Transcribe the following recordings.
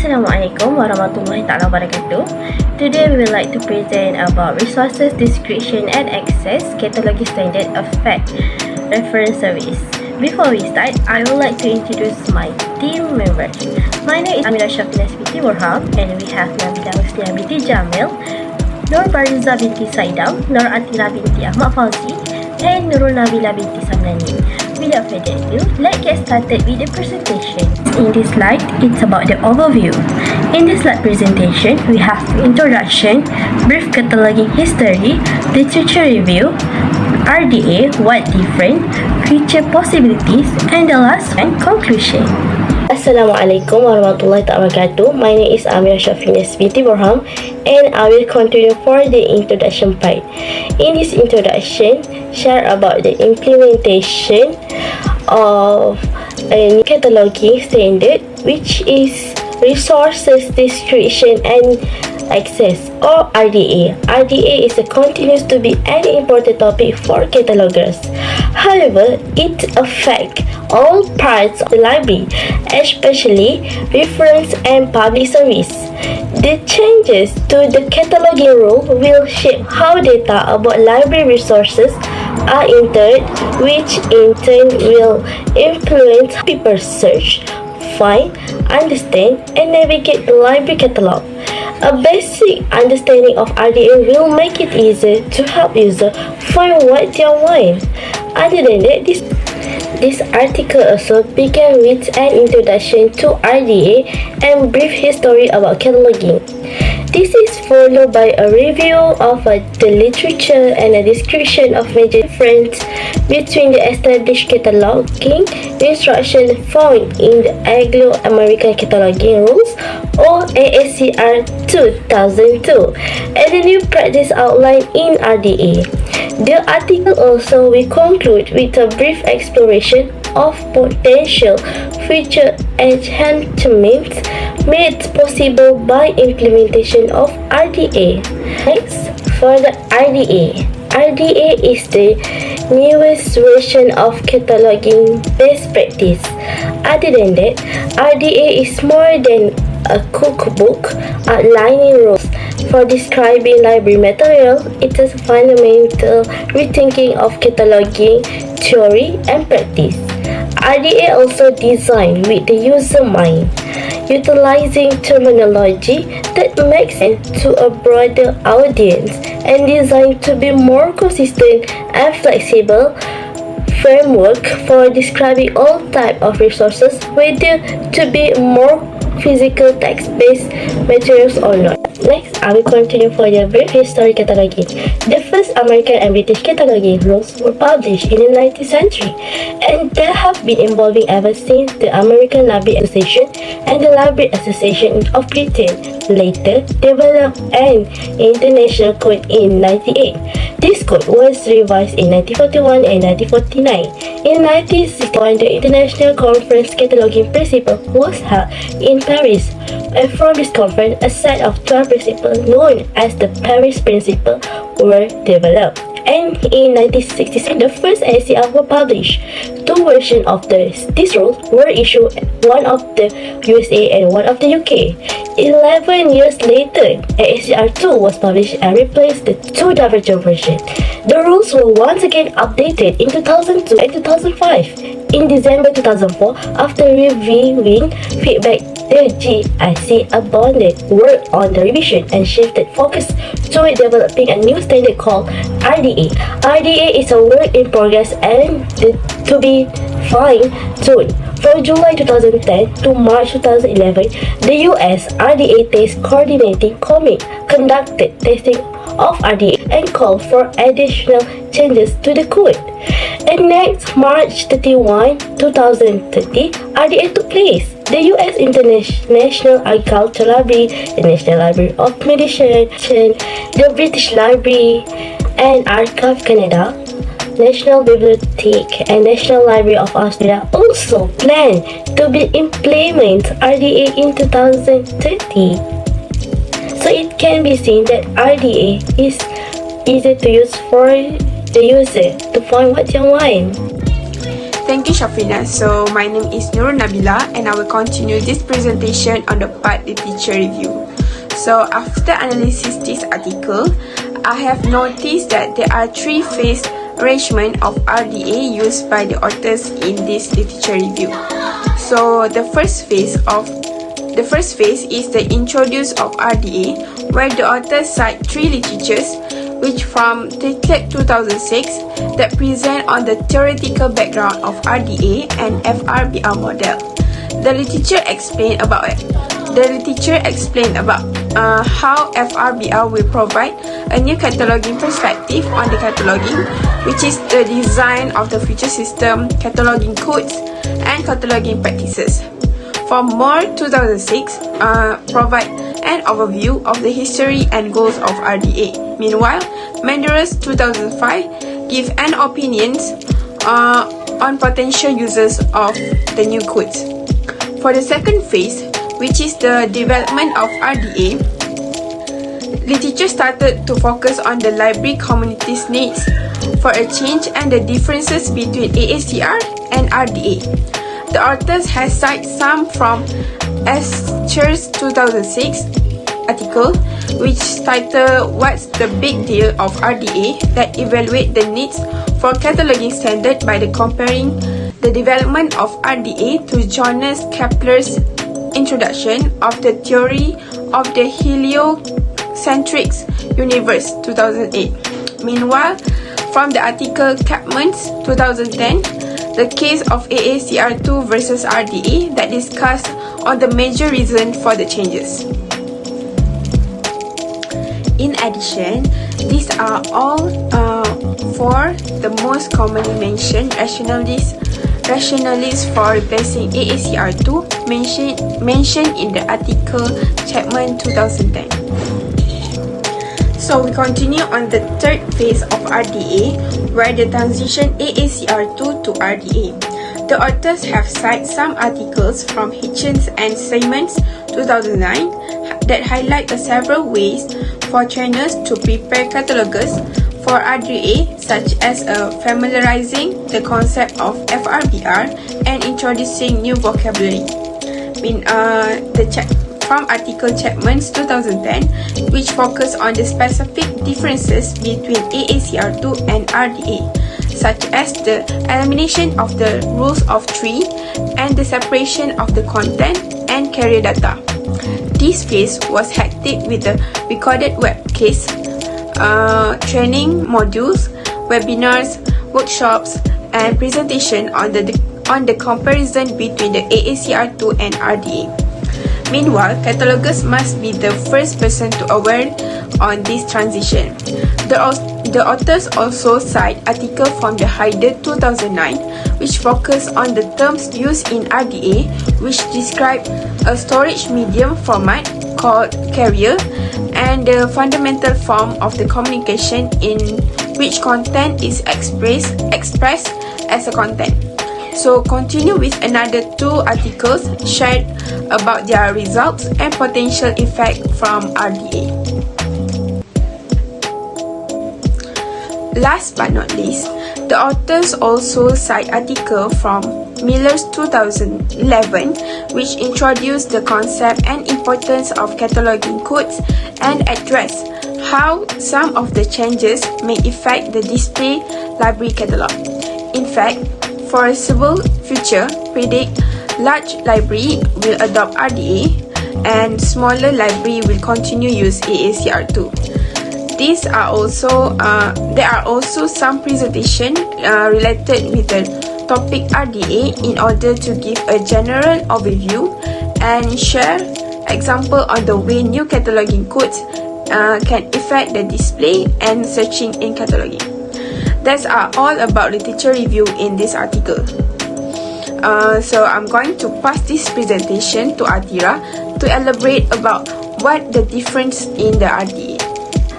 Assalamualaikum warahmatullahi taala wabarakatuh. Today we would like to present about resources description and access cataloging standard of fact reference service. Before we start, I would like to introduce my team members. My name is AMEERA binti BORHAM, and we have Nabilah Husniyah binti Jamil, BARIZA binti SAIDAM, Nur Athirah binti Ahmad Fauzi, and NURUL NABILA binti SAMDANI. Without further ado, let's get started with the presentation. In this slide, it's about the overview. In this slide presentation, we have introduction, brief cataloging history, literature review, RDA, what different, future possibilities, and the last one, conclusion. Assalamualaikum warahmatullahi wabarakatuh. My name is SHAFEENAZ binti BORHAM, and I will continue for the introduction part. In this introduction, share about the implementation of a cataloging standard, which is resources description and access, or RDA. RDA is a continues to be an important topic for catalogers. However, it affects all parts of the library, especially reference and public service. The changes to the cataloging rule will shape how data about library resources are entered, which in turn will influence how people search, find, understand, and navigate the library catalog. A basic understanding of RDA will make it easier to help users find what they want. Other than that, this article also began with an introduction to RDA and brief history about cataloging. This is followed by a review of the literature and a description of major differences between the established cataloging instruction found in the Anglo-American Cataloging Rules, or ASCR 2002, and the new practice outlined in RDA. The article also will conclude with a brief exploration of potential future enhancements made possible by implementation of RDA. Next, for the RDA. RDA is the newest version of cataloging best practice. Other than that, RDA is more than a cookbook outlining rules for describing library material. It is a fundamental rethinking of cataloging theory and practice. RDA also designed with the user mind, utilizing terminology that makes sense to a broader audience and designed to be more consistent and flexible framework for describing all types of resources, whether to be more physical text-based materials or not. Next, I will continue for the brief history cataloging. The first American and British cataloging rules were published in the 19th century, and they have been evolving ever since. The American Library Association and the Library Association of Britain later developed an international code in 1998. This code was revised in 1941 and 1949. In 1961, the International Conference Cataloging Principle was held in Paris, and from this conference, a set of 12 principles known as the Paris Principle were developed. And in 1966, the first ACR were published. Two versions of this rules were issued, one of the USA and one of the UK. 11 years later, ACR 2 was published and replaced the two divergent versions. The rules were once again updated in 2002 and 2005. In December 2004, after reviewing feedback, the GIC abandoned work on the revision and shifted focus to developing a new standard called RDA. RDA is a work in progress and to be fine-tuned. From July 2010 to March 2011, the US RDA Test Coordinating Committee conducted testing of RDA and called for additional changes to the code. And next, March 31, 2030, RDA took place. The U.S. International Agricultural Library, the National Library of Medicine, the British Library and Archive Canada, National Bibliothèque, and National Library of Australia also plan to implement RDA in 2030. So it can be seen that RDA is easy to use for the user to find what they want. Thank you, Shafeeenaz. So my name is Nur Nabilah and I will continue this presentation on the part literature review. So after analysis this article, I have noticed that there are three phase arrangement of RDA used by the authors in this literature review. So the first phase is the introduce of RDA, where the authors cite three literatures which from 2006 that present on the theoretical background of RDA and FRBR model. The literature explained about how FRBR will provide a new cataloging perspective on the cataloging, which is the design of the future system, cataloging codes, and cataloging practices. For more 2006, provide an overview of the history and goals of RDA. Meanwhile, Menderes 2005 give an opinions on potential users of the new codes. For the second phase, which is the development of RDA, literature started to focus on the library community's needs for a change and the differences between AACR and RDA. The authors has cited some from Escher's 2006 article, which titled "What's the Big Deal of RDA?" that evaluate the needs for cataloging standard by the comparing the development of RDA to Johannes Kepler's introduction of the theory of the heliocentric universe 2008. Meanwhile, from the article Kapman's 2010, the case of AACR2 versus RDA that discussed on the major reason for the changes. In addition, these are all for the most commonly mentioned rationalists for replacing AACR2 mentioned in the article Chapman 2010. So we continue on the third phase of RDA, where the transition AACR2 to RDA. The authors have cited some articles from Hitchens and Simons 2009 that highlight the several ways for trainers to prepare catalogers for RDA, such as familiarizing the concept of FRBR and introducing new vocabulary. From article Chapman's 2010, which focus on the specific differences between AACR2 and RDA, such as the elimination of the rules of three and the separation of the content and carrier data. This phase was hectic with the recorded webcasts, training modules, webinars, workshops, and presentation on the comparison between the AACR2 and RDA. Meanwhile, catalogers must be the first person to aware on this transition. The authors also cite article from the Shahida 2009, which focus on the terms used in RDA, which describe a storage medium format called carrier and the fundamental form of the communication in which content is expressed as a content. So continue with another two articles shared about their results and potential effect from RDA. Last but not least, the authors also cite article from Miller's 2011, which introduced the concept and importance of cataloging codes and address how some of the changes may affect the display library catalog. In fact, foreseeable future predict large library will adopt RDA and smaller library will continue use AACR2. There are also some presentation related with the topic RDA in order to give a general overview and share example on the way new cataloging codes can affect the display and searching in cataloging. That's all about literature review in this article. So I'm going to pass this presentation to Athirah to elaborate about what the difference in the RDA.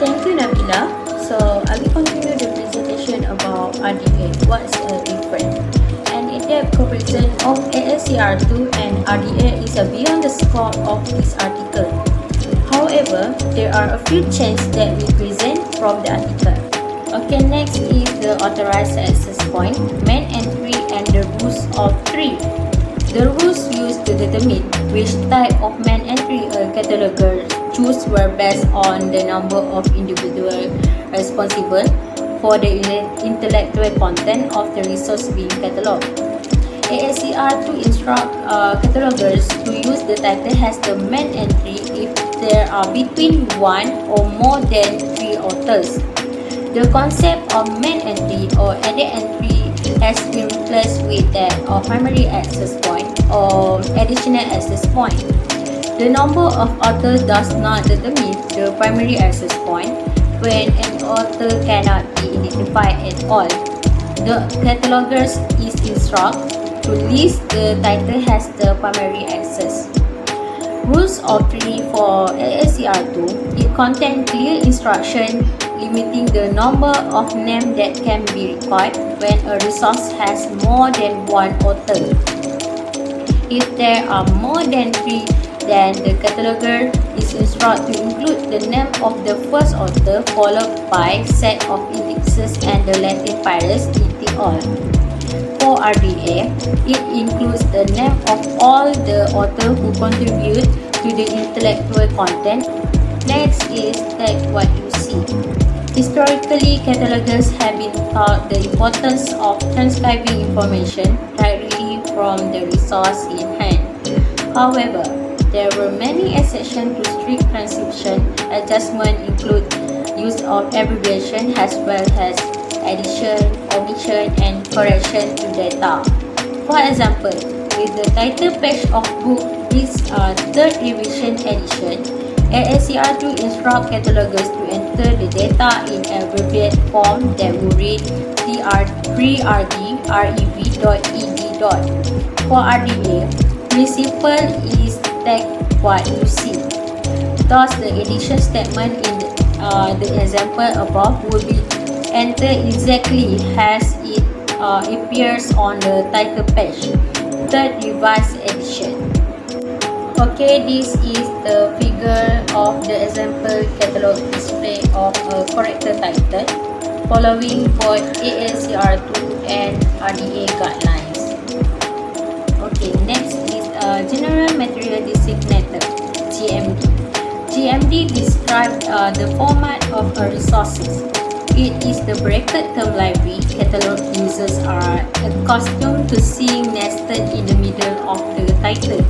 Thank you, Nabilah. So I will continue the presentation about RDA. What's the difference? An in-depth comparison of AACR2 and RDA is beyond the scope of this article. However, there are a few changes that we present from the article. Okay, next is the authorized access point, main entry and the of 3. The rules used to determine which type of main entry a cataloger choose were based on the number of individuals responsible for the intellectual content of the resource being catalogued. AMEERA instruct catalogers to use the title as the main entry if there are between 1 or more than 3 authors. The concept of main entry or added entry has been replaced with that of primary access point or additional access point. The number of authors does not determine the primary access point when an author cannot be identified at all. The catalogers is instructed to list the title as the primary access. Rules of 3 for AMEERA 2, it contains clear instruction limiting the number of names that can be recorded when a resource has more than one author. If there are more than 3, then the cataloger is instructed to include the name of the first author followed by set of indexes and the Latin pairs in all. For RDA, it includes the name of all the authors who contribute to the intellectual content. Next is take what you see. Historically, catalogers have been taught the importance of transcribing information directly from the resource in hand. However, there were many exceptions to strict transcription. Adjustment include use of abbreviation as well as addition, omission, and correction to data. For example, with the title page of book this 3rd revision edition, AMEERA 2 instruct catalogers to enter the data in abbreviated form that will read pre-rd.rev.ed. For RDA, principle is take what you see. Thus, the edition statement in the example above will be entered exactly as it appears on the title page, 3rd revised edition. Okay, this is the figure of the example catalog display of a corrected title following both AMEERA 2 and RDA guidelines. Okay, next is General Material Designator, GMD. GMD describes the format of a resources. It is the bracket term library catalog users are accustomed to seeing nested in the middle of the title.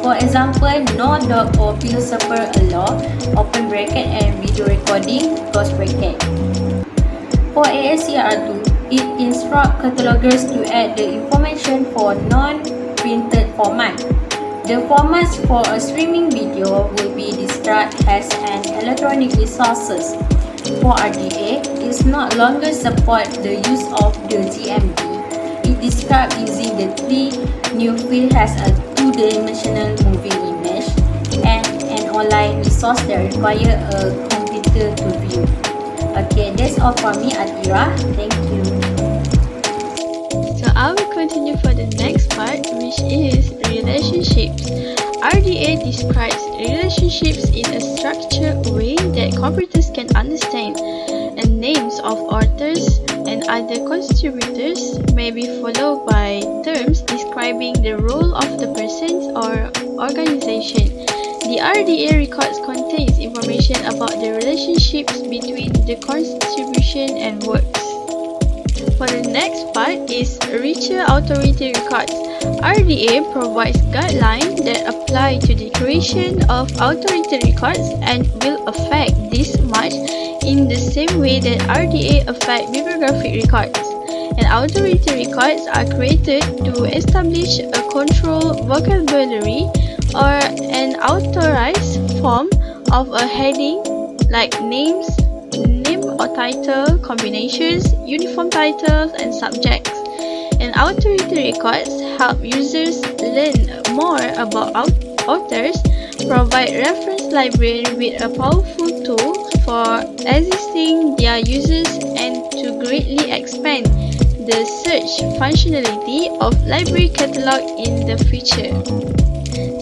For example, no dog or philosopher allow, open bracket, and video recording, close bracket. For AMEERA 2, it instructs catalogers to add the information for non-printed format. The formats for a streaming video will be described as an electronic resources. For RDA, it no longer support the use of the GMD. It describes using the 3 new field as a 2-dimensional moving image and an online resource that require a computer to view. Okay, that's all for me, Athirah. Thank you. So I will continue for the next part, which is relationships. RDA describes relationships in a structured way that computers can understand, and names of authors and other contributors may be followed by terms describing the role of the persons or organization. The RDA records contains information about the relationships between the contribution and works. For the next part is richer authority records. RDA provides guidelines that apply to the creation of authority records and will affect this much in the same way that RDA affect bibliographic records. And authority records are created to establish a controlled vocabulary or an authorized form of a heading like names, name or title, combinations, uniform titles, and subjects. And authority records help users learn more about authors, provide reference library with a powerful tool for assisting their users, and to greatly expand the search functionality of library catalog in the future.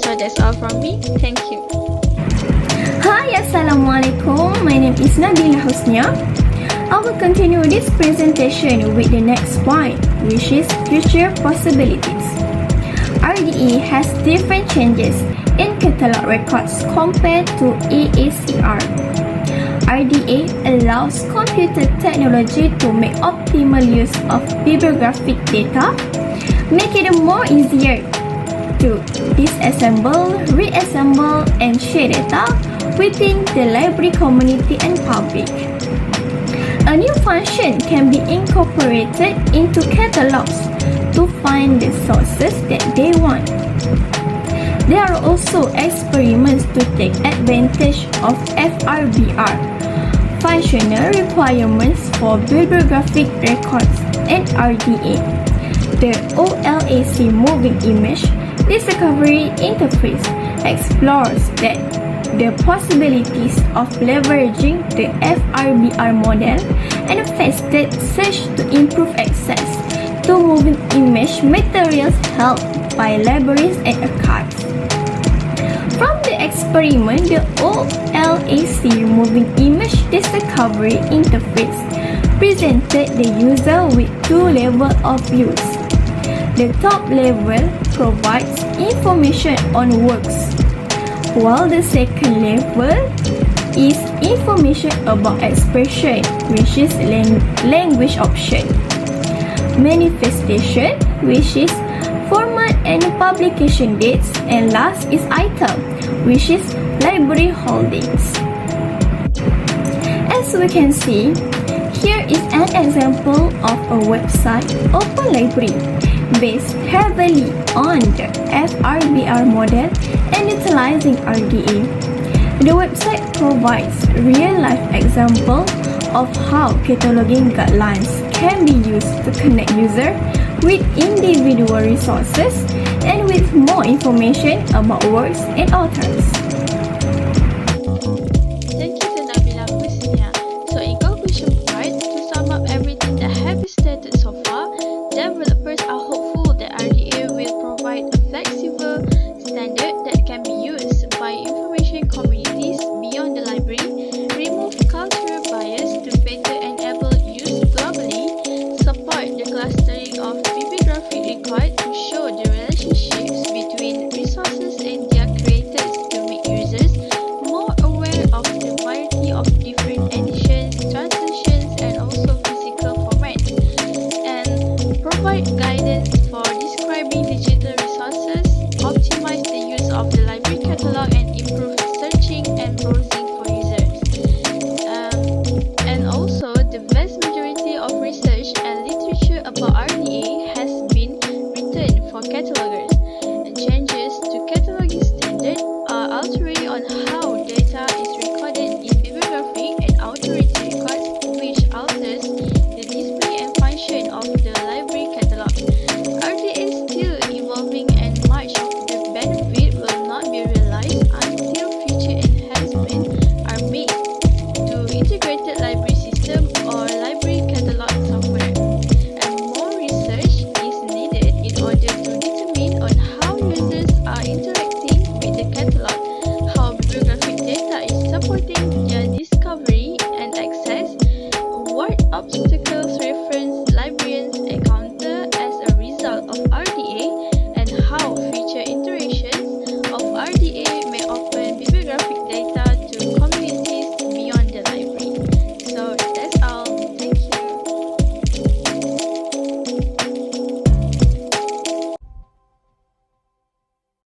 So that's all from me. Thank you. Hi, Assalamualaikum. My name is Nabilah Husniyah. I will continue this presentation with the next point. which is future possibilities. RDA has different changes in catalog records compared to AACR. RDA allows computer technology to make optimal use of bibliographic data, make it more easier to disassemble, reassemble, and share data within the library community and public. A new function can be incorporated into catalogs to find the sources that they want. There are also experiments to take advantage of FRBR, functional requirements for bibliographic records, and RDA, the OLAC moving image discovery interface explores the possibilities of leveraging the FRBR model and faceted search to improve access to moving image materials held by libraries and archives. From the experiment, the OLAC moving image discovery interface presented the user with two levels of views. The top level provides information on works, while the second level is information about expression, which is language option, manifestation, which is format and publication dates, and last is item, which is library holdings. As we can see, here is an example of a website Open Library based heavily on the FRBR model and utilizing RDA. The website provides real-life example of how cataloging guidelines can be used to connect users with individual resources and with more information about works and authors. Thank you to Nabilah Husniyah. So in conclusion part, to sum up everything that have been stated so far, developers are hopeful that RDA will provide a flexible standard that can be used by information communities beyond the library, remove cultural bias to better enable use globally, support the clustering of bibliographic records to show the relationships between resources and their creators to make users more aware of the variety of different editions, translations, and also physical formats, and provide guidance for describing the